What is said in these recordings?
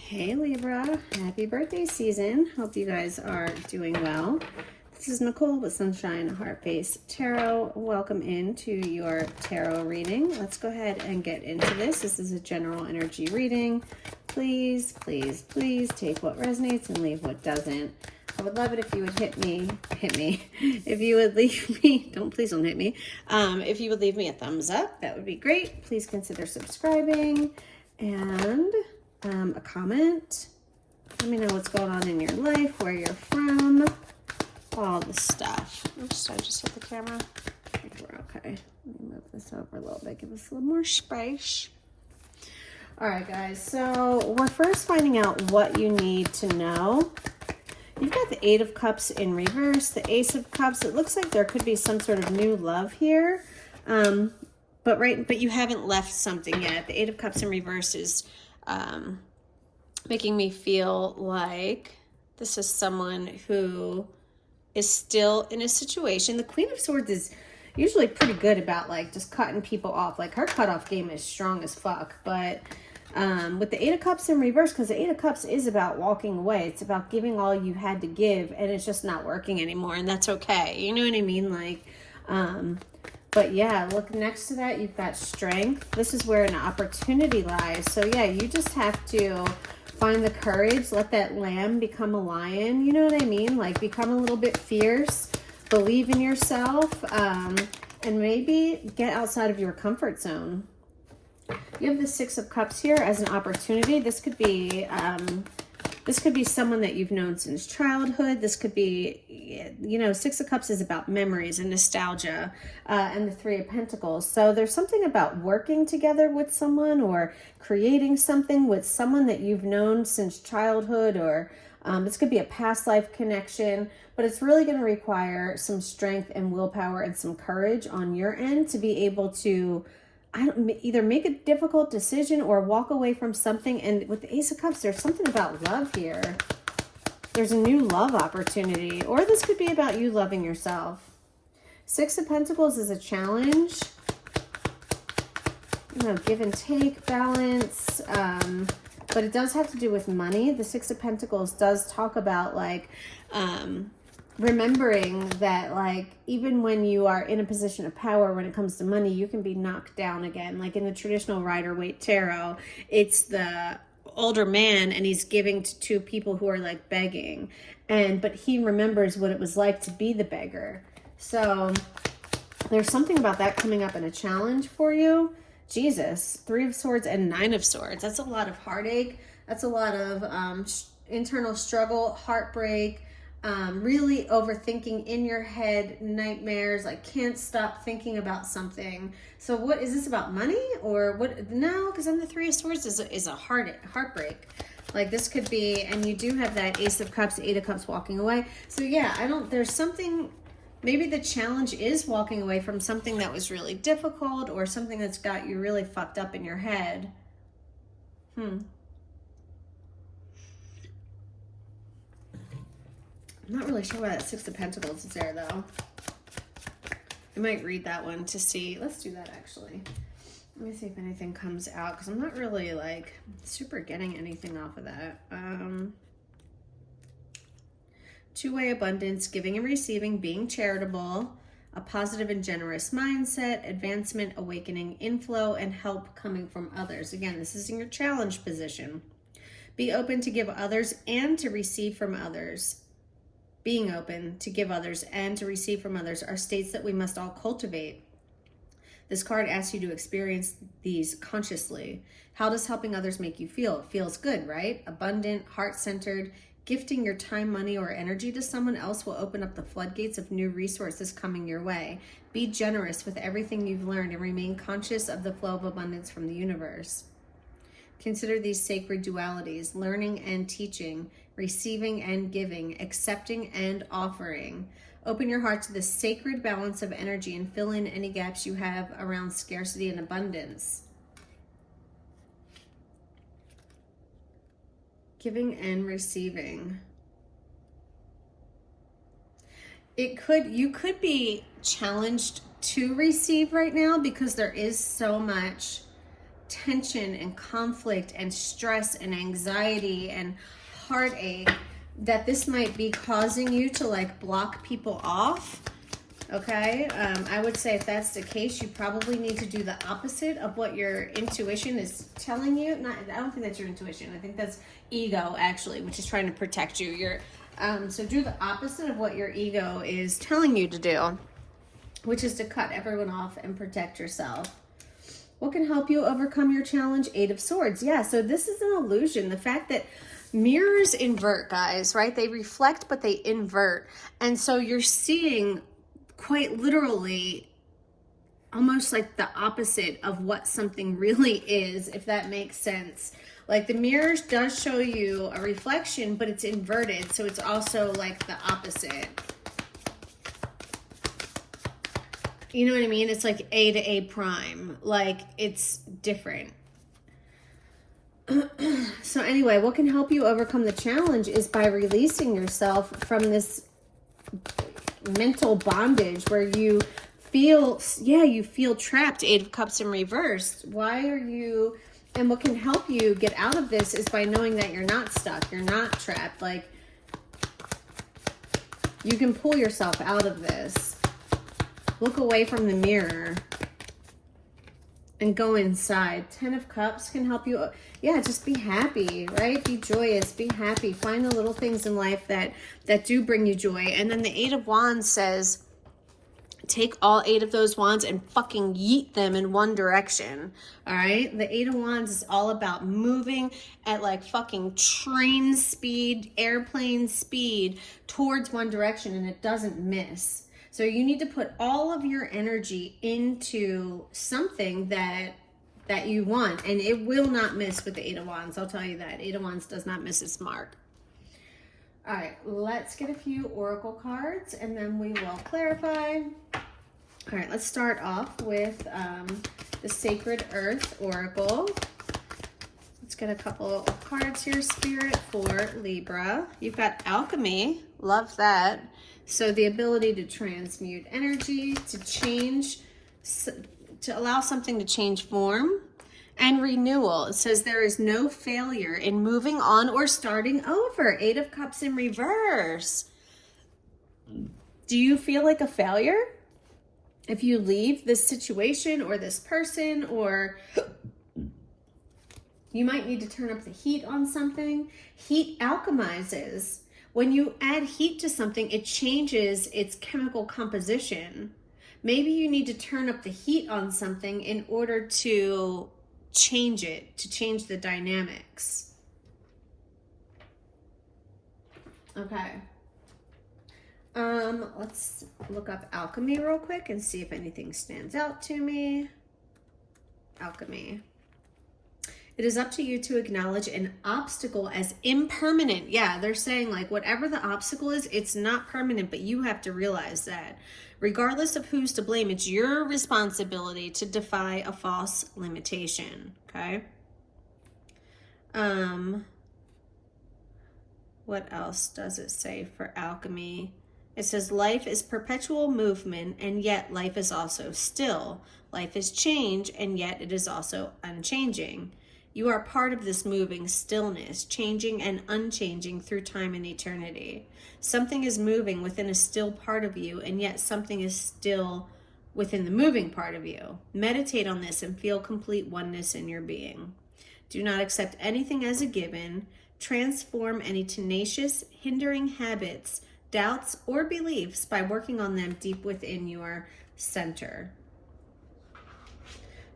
Hey Libra, happy birthday season. Hope you guys are doing well. This is Nicole with Sunshine Heart Base Tarot. Welcome into your tarot reading. Let's go ahead and get into this. This is a general energy reading. Please, please, please take what resonates and leave what doesn't. I would love it if you would hit me. If you would leave me, please don't hit me. If you would leave me a thumbs up, that would be great. Please consider subscribing and a comment. Let me know what's going on in your life, where you're from, all the stuff. Oops, I just hit the camera. I think we're okay. Let me move this over a little bit, give us a little more space. All right, guys, so we're first finding out what you need to know. You've got the Eight of Cups in reverse, the Ace of Cups. It looks like there could be some sort of new love here, but you haven't left something yet. The Eight of Cups in reverse is making me feel like this is someone who is still in a situation. The Queen of Swords is usually pretty good about like just cutting people off. Like her cutoff game is strong as fuck, but with the Eight of Cups in reverse, because the Eight of Cups is about walking away. It's about giving all you had to give, and it's just not working anymore, and that's okay. You know what I mean? Like, but yeah, look, next to that, you've got Strength. This is where an opportunity lies. So yeah, you just have to find the courage, let that lamb become a lion. You know what I mean? Like, become a little bit fierce, believe in yourself, and maybe get outside of your comfort zone. You have the Six of Cups here as an opportunity. This could be someone that you've known since childhood. This could be, you know, Six of Cups is about memories and nostalgia, and the Three of Pentacles. So there's something about working together with someone or creating something with someone that you've known since childhood, or this could be a past life connection, but it's really going to require some strength and willpower and some courage on your end to be able to either make a difficult decision or walk away from something. And with the Ace of Cups, there's something about love here. There's a new love opportunity, or this could be about you loving yourself. Six of Pentacles is a challenge. You know, give and take, balance, but it does have to do with money. The Six of Pentacles does talk about like remembering that, like, even when you are in a position of power when it comes to money, you can be knocked down again. Like in the traditional Rider-Waite tarot, it's the older man and he's giving to two people who are like begging, but he remembers what it was like to be the beggar. So there's something about that coming up in a challenge for you. Jesus, Three of Swords and Nine of Swords. That's a lot of heartache. That's a lot of internal struggle, heartbreak, really overthinking in your head, nightmares, like can't stop thinking about something. So what is this about, money or what? No, because then the Three of Swords is a heartbreak. Like this could be, and you do have that Ace of Cups, Eight of Cups walking away. So yeah, there's something, maybe the challenge is walking away from something that was really difficult or something that's got you really fucked up in your head. I'm not really sure why that Six of Pentacles is there, though. I might read that one to see. Let's do that, actually. Let me see if anything comes out, because I'm not really, like, super getting anything off of that. Two-way abundance, giving and receiving, being charitable, a positive and generous mindset, advancement, awakening, inflow, and help coming from others. Again, this is in your challenge position. Be open to give others and to receive from others. Being open to give others and to receive from others are states that we must all cultivate. This card asks you to experience these consciously. How does helping others make you feel? It feels good, right? Abundant, heart-centered. Gifting your time, money, or energy to someone else will open up the floodgates of new resources coming your way. Be generous with everything you've learned and remain conscious of the flow of abundance from the universe. Consider these sacred dualities: learning and teaching, receiving and giving, accepting and offering. Open your heart to the sacred balance of energy and fill in any gaps you have around scarcity and abundance. Giving and receiving. You could be challenged to receive right now because there is so much tension and conflict and stress and anxiety and heartache, that this might be causing you to like block people off. Okay, I would say if that's the case, you probably need to do the opposite of what your intuition is telling you. I don't think that's your intuition. I think that's ego, actually, which is trying to protect you. So do the opposite of what your ego is telling you to do, which is to cut everyone off and protect yourself. What can help you overcome your challenge? 8 of Swords. Yeah, so this is an illusion. The fact that mirrors invert, guys, right? They reflect, but they invert. And so you're seeing quite literally almost like the opposite of what something really is, if that makes sense. Like the mirrors does show you a reflection, but it's inverted. So it's also like the opposite. You know what I mean? It's like A to A prime. Like it's different. So anyway, what can help you overcome the challenge is by releasing yourself from this mental bondage where you feel, you feel trapped. 8 of Cups in reverse. Why are you, and what can help you get out of this is by knowing that you're not stuck. You're not trapped. Like you can pull yourself out of this. Look away from the mirror and go inside. 10 of Cups can help you. Yeah, just be happy, right? Be joyous, be happy. Find the little things in life that do bring you joy. And then the 8 of Wands says, take all 8 of those wands and fucking yeet them in one direction. All right? The 8 of Wands is all about moving at like fucking train speed, airplane speed towards one direction, and it doesn't miss. So you need to put all of your energy into something that you want, and it will not miss with the 8 of Wands. I'll tell you that. 8 of Wands does not miss its mark. All right, let's get a few oracle cards, and then we will clarify. All right, let's start off with the Sacred Earth Oracle. Let's get a couple of cards here, Spirit, for Libra. You've got Alchemy. Love that. So the ability to transmute energy, to change, to allow something to change form, and renewal. It says there is no failure in moving on or starting over. 8 of Cups in reverse. Do you feel like a failure if you leave this situation or this person, or you might need to turn up the heat on something? Heat alchemizes. When you add heat to something, it changes its chemical composition. Maybe you need to turn up the heat on something in order to change it, to change the dynamics. Okay. Let's look up alchemy real quick and see if anything stands out to me. Alchemy. It is up to you to acknowledge an obstacle as impermanent. Yeah, they're saying like whatever the obstacle is, it's not permanent, but you have to realize that. Regardless of who's to blame, it's your responsibility to defy a false limitation, okay? What else does it say for alchemy? It says life is perpetual movement, and yet life is also still. Life is change, and yet it is also unchanging. You are part of this moving stillness, changing and unchanging through time and eternity. Something is moving within a still part of you, and yet something is still within the moving part of you. Meditate on this and feel complete oneness in your being. Do not accept anything as a given. Transform any tenacious, hindering habits, doubts, or beliefs by working on them deep within your center.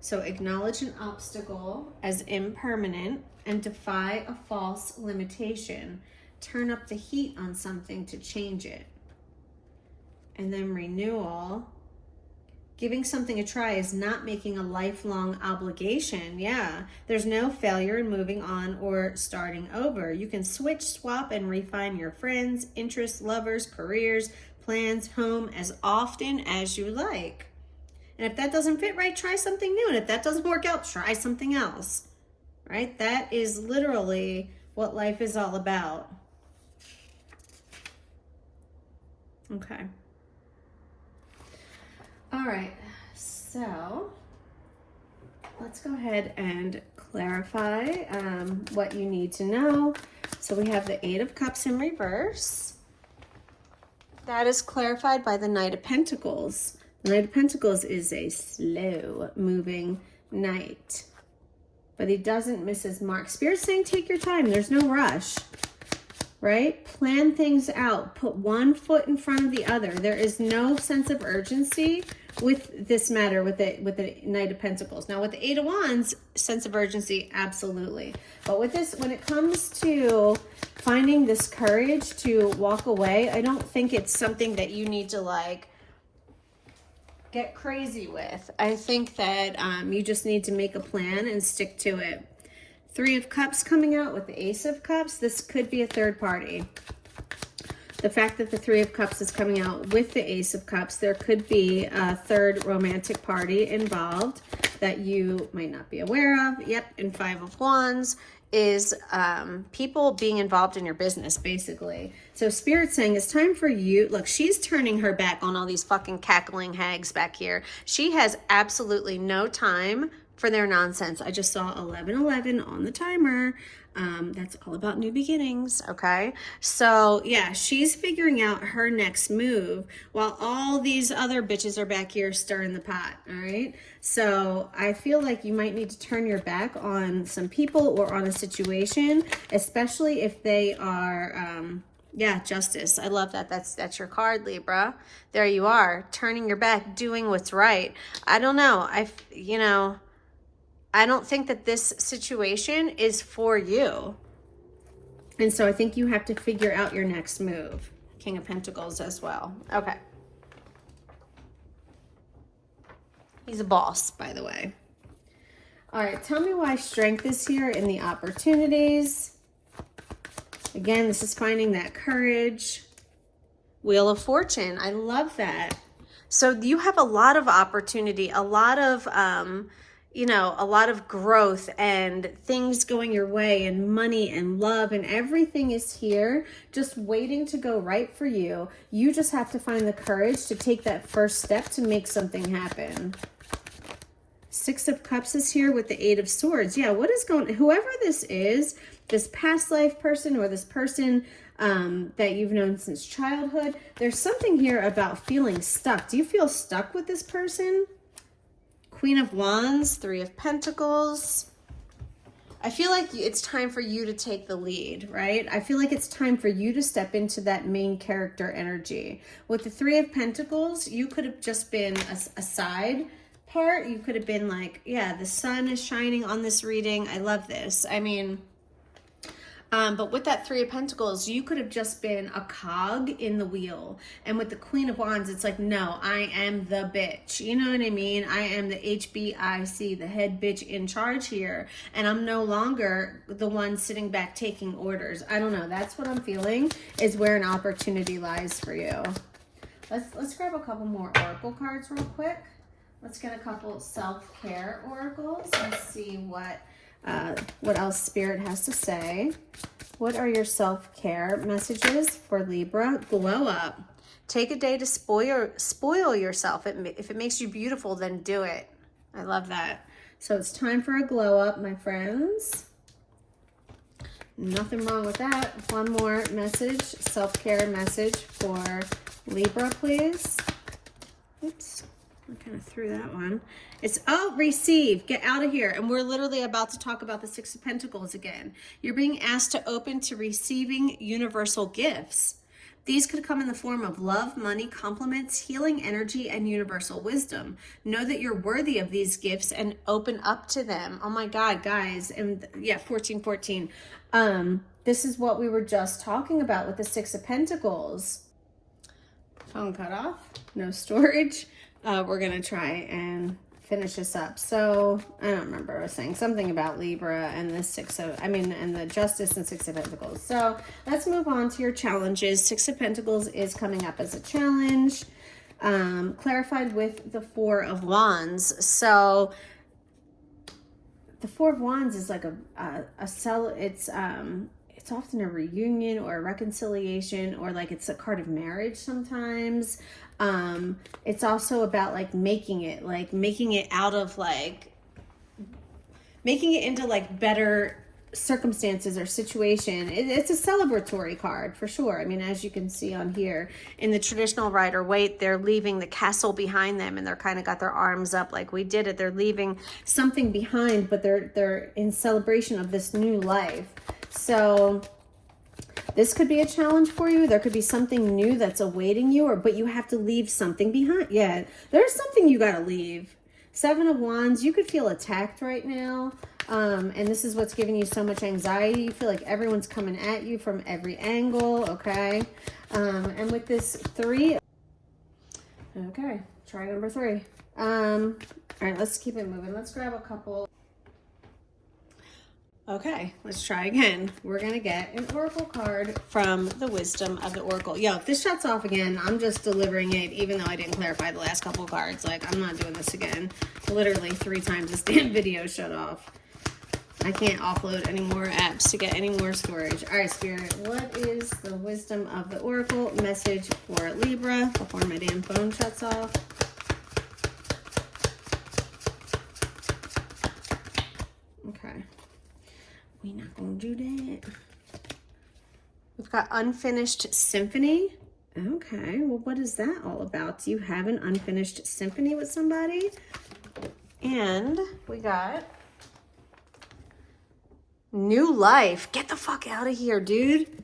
So acknowledge an obstacle as impermanent and defy a false limitation. Turn up the heat on something to change it. And then renewal. Giving something a try is not making a lifelong obligation. Yeah, there's no failure in moving on or starting over. You can switch, swap, and refine your friends, interests, lovers, careers, plans, home as often as you like. And if that doesn't fit right, try something new. And if that doesn't work out, try something else. Right? That is literally what life is all about. Okay. All right. So let's go ahead and clarify what you need to know. So we have the Eight of Cups in reverse. That is clarified by the Knight of Pentacles. The Knight of Pentacles is a slow moving knight, but he doesn't miss his mark. Spirit's saying take your time. There's no rush, right? Plan things out. Put one foot in front of the other. There is no sense of urgency with this matter, with the Knight of Pentacles. Now with the Eight of Wands, sense of urgency, absolutely. But with this, when it comes to finding this courage to walk away, I don't think it's something that you need to like get crazy with. I think that you just need to make a plan and stick to it. Three of Cups coming out with the Ace of Cups. This could be a third party. The fact that the Three of Cups is coming out with the Ace of Cups, there could be a third romantic party involved that you might not be aware of. Yep, and Five of Wands is people being involved in your business, basically. So Spirit's saying it's time for you. Look, she's turning her back on all these fucking cackling hags back here. She has absolutely no time for their nonsense. I just saw 11:11 on the timer. That's all about new beginnings, okay? So yeah, she's figuring out her next move while all these other bitches are back here stirring the pot, all right? So I feel like you might need to turn your back on some people or on a situation, especially if they are, yeah, Justice. I love that. That's your card, Libra. There you are, turning your back, doing what's right. I don't know. I don't think that this situation is for you. And so I think you have to figure out your next move. King of Pentacles as well. Okay. He's a boss, by the way. All right, tell me why strength is here in the opportunities. Again, this is finding that courage. Wheel of Fortune. I love that. So you have a lot of opportunity, a lot of a lot of growth and things going your way and money and love and everything is here just waiting to go right for you. You just have to find the courage to take that first step to make something happen. Six of Cups is here with the Eight of Swords. Yeah, what is going, whoever this is, this past life person or this person that you've known since childhood, there's something here about feeling stuck. Do you feel stuck with this person? Queen of Wands, Three of Pentacles. I feel like it's time for you to take the lead, right? I feel like it's time for you to step into that main character energy. With the Three of Pentacles, you could have just been a side part. You could have been like, yeah, the sun is shining on this reading. I love this. I mean, but with that Three of Pentacles, you could have just been a cog in the wheel. And with the Queen of Wands, it's like, no, I am the bitch. You know what I mean? I am the HBIC, the head bitch in charge here. And I'm no longer the one sitting back taking orders. I don't know. That's what I'm feeling is where an opportunity lies for you. Let's grab a couple more oracle cards real quick. Let's get a couple self-care oracles and see what else Spirit has to say. What are your self-care messages for Libra? Glow up. Take a day to spoil yourself. If it makes you beautiful, then do it. I love that. So it's time for a glow up, my friends. Nothing wrong with that. One more message, self-care message for Libra, please. Oops. I kind of threw that one. It's, oh, receive, get out of here. And we're literally about to talk about the Six of Pentacles again. You're being asked to open to receiving universal gifts. These could come in the form of love, money, compliments, healing energy, and universal wisdom. Know that you're worthy of these gifts and open up to them. Oh my God, guys. And yeah, 1414. This is what we were just talking about with the Six of Pentacles. Phone cut off, no storage. We're going to try and finish this up. So I don't remember. I was saying something about Libra and the and the Justice and Six of Pentacles. So let's move on to your challenges. Six of Pentacles is coming up as a challenge, clarified with the Four of Wands. So the Four of Wands is like it's often a reunion or a reconciliation, or like it's a card of marriage sometimes. It's also about like making it out of like making it into like better circumstances or situation. It's a celebratory card for sure. I mean, as you can see on here, in the traditional Rider-Waite, they're leaving the castle behind them, and they're kind of got their arms up like we did it. They're leaving something behind, but they're in celebration of this new life. So this could be a challenge for you. There could be something new that's awaiting you, but you have to leave something behind. Yeah, there's something you got to leave. 7 of Wands, you could feel attacked right now. And this is what's giving you so much anxiety. You feel like everyone's coming at you from every angle, okay? And with this 3, okay, try number 3. All right, let's keep it moving. Let's grab a couple. Okay, let's try again. We're going to get an oracle card from the Wisdom of the Oracle. Yo, if this shuts off again, I'm just delivering it, even though I didn't clarify the last couple cards. Like, I'm not doing this again. Literally 3 times this damn video shut off. I can't offload any more apps to get any more storage. All right, Spirit, what is the Wisdom of the Oracle message for Libra before my damn phone shuts off? Okay. We're not going to do that. We've got Unfinished Symphony. Okay, well, what is that all about? Do you have an unfinished symphony with somebody? And we got New Life. Get the fuck out of here, dude.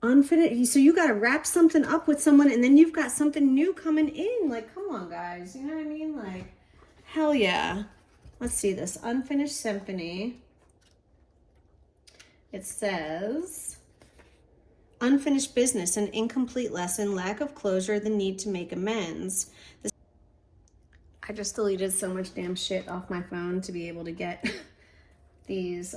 Unfinished. So you got to wrap something up with someone, and then you've got something new coming in. Like, come on, guys. You know what I mean? Like, hell yeah. Let's see this. Unfinished Symphony. It says, unfinished business, an incomplete lesson, lack of closure, the need to make amends. I just deleted so much damn shit off my phone to be able to get this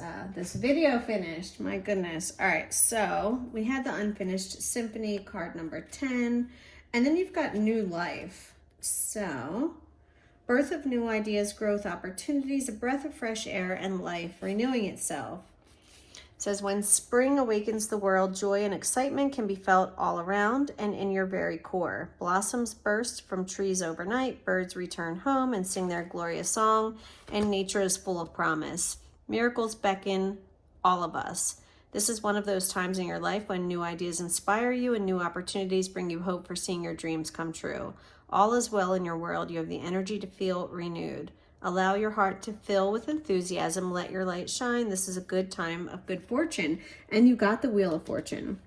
video finished. My goodness. All right, so we had the Unfinished Symphony, card number 10, and then you've got New Life. So, birth of new ideas, growth opportunities, a breath of fresh air, and life renewing itself. It says, when spring awakens the world, joy and excitement can be felt all around and in your very core. Blossoms burst from trees overnight, birds return home and sing their glorious song, and nature is full of promise. Miracles beckon all of us. This is one of those times in your life when new ideas inspire you and new opportunities bring you hope for seeing your dreams come true. All is well in your world. You have the energy to feel renewed. Allow your heart to fill with enthusiasm. Let your light shine. This is a good time of good fortune. And you got the Wheel of Fortune.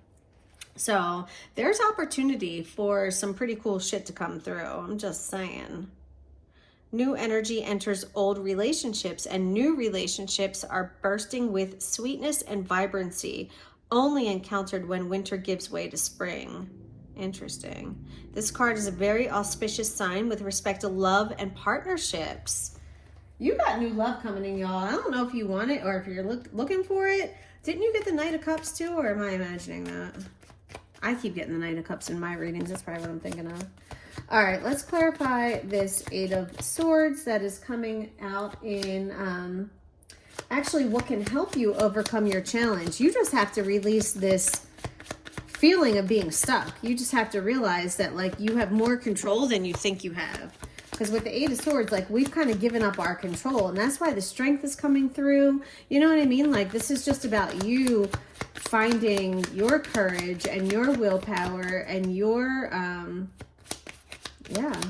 So there's opportunity for some pretty cool shit to come through. I'm just saying. New energy enters old relationships, and new relationships are bursting with sweetness and vibrancy, only encountered when winter gives way to spring. Interesting. This card is a very auspicious sign with respect to love and partnerships. You got new love coming in, y'all. I don't know if you want it or if you're looking for it. Didn't you get the Knight of Cups too, or am I imagining that? I keep getting the Knight of Cups in my readings. That's probably what I'm thinking of. All right, let's clarify this 8 of Swords that is coming out in actually what can help you overcome your challenge. You just have to release this feeling of being stuck. You just have to realize that, like, you have more control than you think you have. Because with the 8 of Swords, like, we've kind of given up our control, and that's why the strength is coming through. You know what I mean? Like, this is just about you finding your courage and your willpower and your yeah,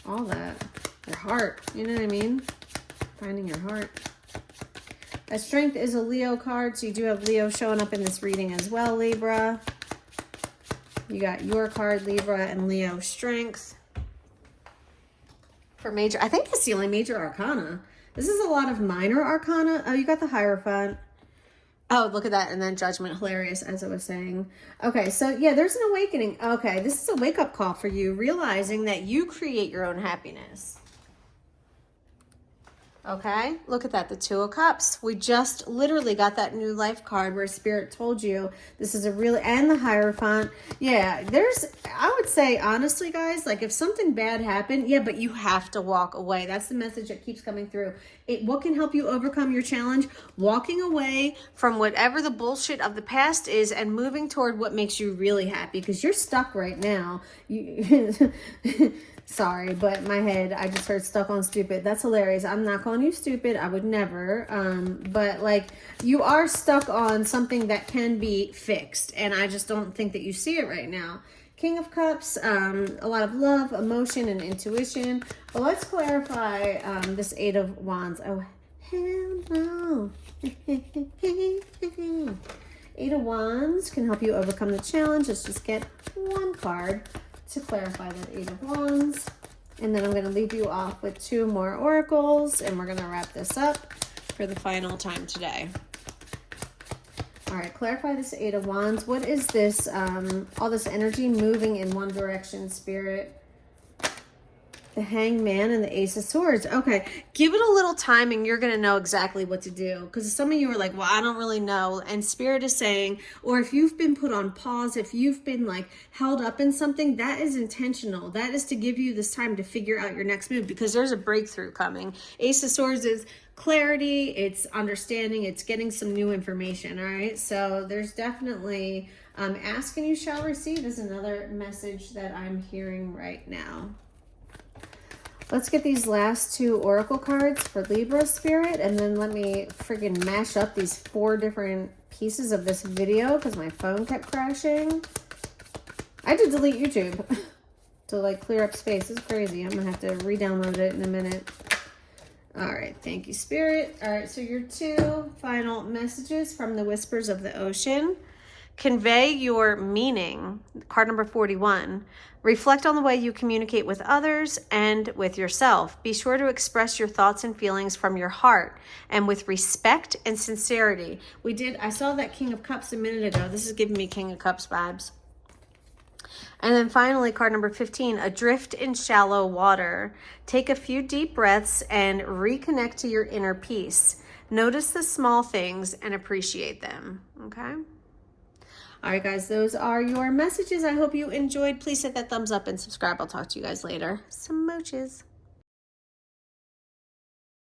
all that. Your heart, you know what I mean? Finding your heart. That Strength is a Leo card, so you do have Leo showing up in this reading as well, Libra. You got your card, Libra, and Leo Strength. For major, I think it's the only major arcana. This is a lot of minor arcana. Oh, you got the Hierophant. Oh, look at that. And then Judgment. Hilarious, as I was saying. Okay, so yeah, there's an awakening. Okay, this is a wake-up call for you, realizing that you create your own happiness. Okay, look at that, the 2 of Cups. We just literally got that New Life card where Spirit told you this is a really, and the Hierophant. Yeah, I would say, honestly, guys, like, if something bad happened, yeah, but you have to walk away. That's the message that keeps coming through. What can help you overcome your challenge? Walking away from whatever the bullshit of the past is and moving toward what makes you really happy, because you're stuck right now. Sorry, but my head, I just heard stuck on stupid. That's hilarious. I'm not calling you stupid. I would never. But like, you are stuck on something that can be fixed. And I just don't think that you see it right now. King of Cups, a lot of love, emotion, and intuition. But let's clarify this Eight of Wands. Oh, hell no. Eight of Wands can help you overcome the challenge. Let's just get one card to clarify that Eight of Wands. And then I'm going to leave you off with 2 more oracles, and we're going to wrap this up for the final time today. All right, clarify this Eight of Wands. What is this, all this energy moving in one direction, Spirit? The Hangman and the Ace of Swords. Okay, give it a little time and you're going to know exactly what to do. Because some of you are like, well, I don't really know. And Spirit is saying, or if you've been put on pause, if you've been like held up in something, that is intentional. That is to give you this time to figure out your next move, because there's a breakthrough coming. Ace of Swords is clarity, it's understanding, it's getting some new information. All right, so there's definitely ask and you shall receive is another message that I'm hearing right now. Let's get these last 2 oracle cards for Libra, Spirit, and then let me friggin' mash up these 4 different pieces of this video because my phone kept crashing. I had to delete YouTube to like clear up space. It's crazy. I'm gonna have to re-download it in a minute. All right, thank you, Spirit. All right, so your 2 final messages from the Whispers of the Ocean. Convey your meaning, card number 41. Reflect on the way you communicate with others and with yourself. Be sure to express your thoughts and feelings from your heart and with respect and sincerity. I saw that King of Cups a minute ago. This is giving me King of Cups vibes. And then finally, card number 15, adrift in shallow water. Take a few deep breaths and reconnect to your inner peace. Notice the small things and appreciate them, okay? All right, guys, those are your messages. I hope you enjoyed. Please hit that thumbs up and subscribe. I'll talk to you guys later. Some mooches.